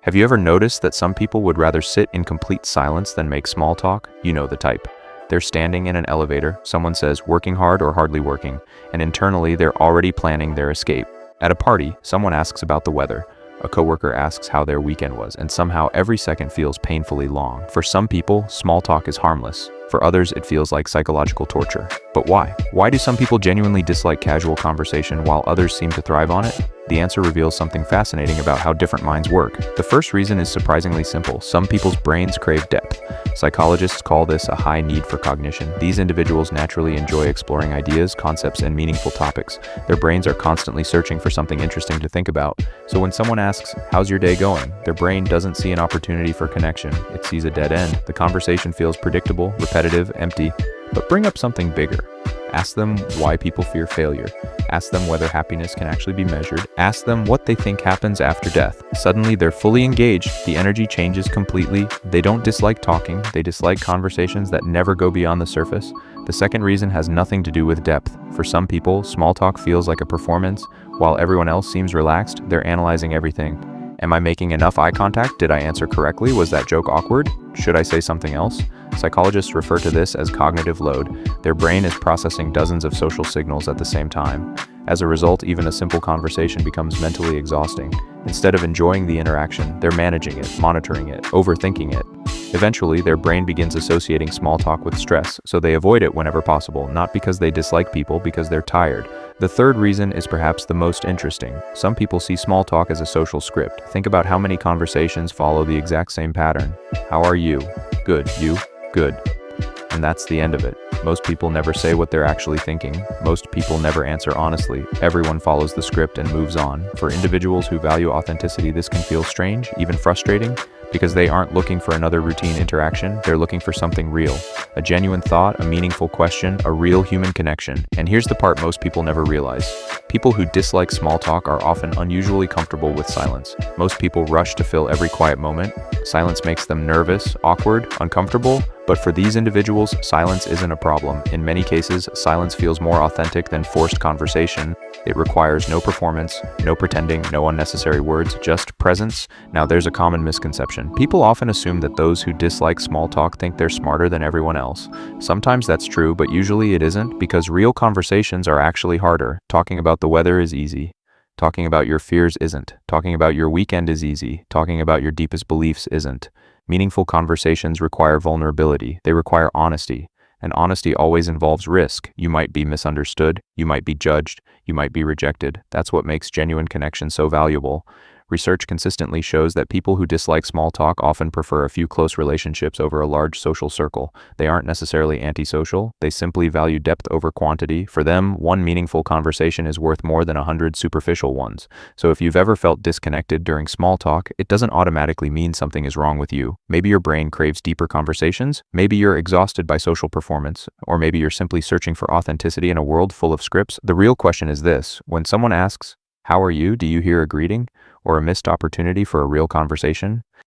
Have you ever noticed that some people would rather sit in complete silence than make small talk? You know the type. They're standing in an elevator, someone says working hard or hardly working, and internally they're already planning their escape. At a party, someone asks about the weather. A coworker asks how their weekend was, and somehow every second feels painfully long. For some people, small talk is harmless. For others, it feels like psychological torture. But why? Why do some people genuinely dislike casual conversation while others seem to thrive on it? The answer reveals something fascinating about how different minds work. The first reason is surprisingly simple. Some people's brains crave depth. Psychologists call this a high need for cognition. These individuals naturally enjoy exploring ideas, concepts, and meaningful topics. Their brains are constantly searching for something interesting to think about. So when someone asks, "How's your day going?" their brain doesn't see an opportunity for connection. It sees a dead end. The conversation feels predictable, repetitive, empty. But bring up something bigger. Ask them why people fear failure. Ask them whether happiness can actually be measured. Ask them what they think happens after death. Suddenly, they're fully engaged. The energy changes completely. They don't dislike talking. They dislike conversations that never go beyond the surface. The second reason has nothing to do with depth. For some people, small talk feels like a performance. While everyone else seems relaxed, they're analyzing everything. Am I making enough eye contact? Did I answer correctly? Was that joke awkward? Should I say something else? Psychologists refer to this as cognitive load. Their brain is processing dozens of social signals at the same time. As a result, even a simple conversation becomes mentally exhausting. Instead of enjoying the interaction, they're managing it, monitoring it, overthinking it. Eventually, their brain begins associating small talk with stress, so they avoid it whenever possible, not because they dislike people, because they're tired. The third reason is perhaps the most interesting. Some people see small talk as a social script. Think about how many conversations follow the exact same pattern. How are you? Good. You? Good. And that's the end of it. Most people never say what they're actually thinking. Most people never answer honestly. Everyone follows the script and moves on. For individuals who value authenticity, this can feel strange, even frustrating, because they aren't looking for another routine interaction. They're looking for something real. A genuine thought, a meaningful question, a real human connection. And here's the part most people never realize. People who dislike small talk are often unusually comfortable with silence. Most people rush to fill every quiet moment. Silence makes them nervous, awkward, uncomfortable. But for these individuals, silence isn't a problem. In many cases, silence feels more authentic than forced conversation. It requires no performance, no pretending, no unnecessary words, just presence. Now there's a common misconception. People often assume that those who dislike small talk think they're smarter than everyone else. Sometimes that's true, but usually it isn't, because real conversations are actually harder. Talking about the weather is easy. Talking about your fears isn't. Talking about your weekend is easy. Talking about your deepest beliefs isn't. Meaningful conversations require vulnerability. They require honesty. And honesty always involves risk. You might be misunderstood. You might be judged. You might be rejected. That's what makes genuine connection so valuable. Research consistently shows that people who dislike small talk often prefer a few close relationships over a large social circle. They aren't necessarily antisocial. They simply value depth over quantity. For them, one meaningful conversation is worth more than 100 superficial ones. So if you've ever felt disconnected during small talk, it doesn't automatically mean something is wrong with you. Maybe your brain craves deeper conversations. Maybe you're exhausted by social performance. Or maybe you're simply searching for authenticity in a world full of scripts. The real question is this: when someone asks, "How are you?" do you hear a greeting or a missed opportunity for a real conversation?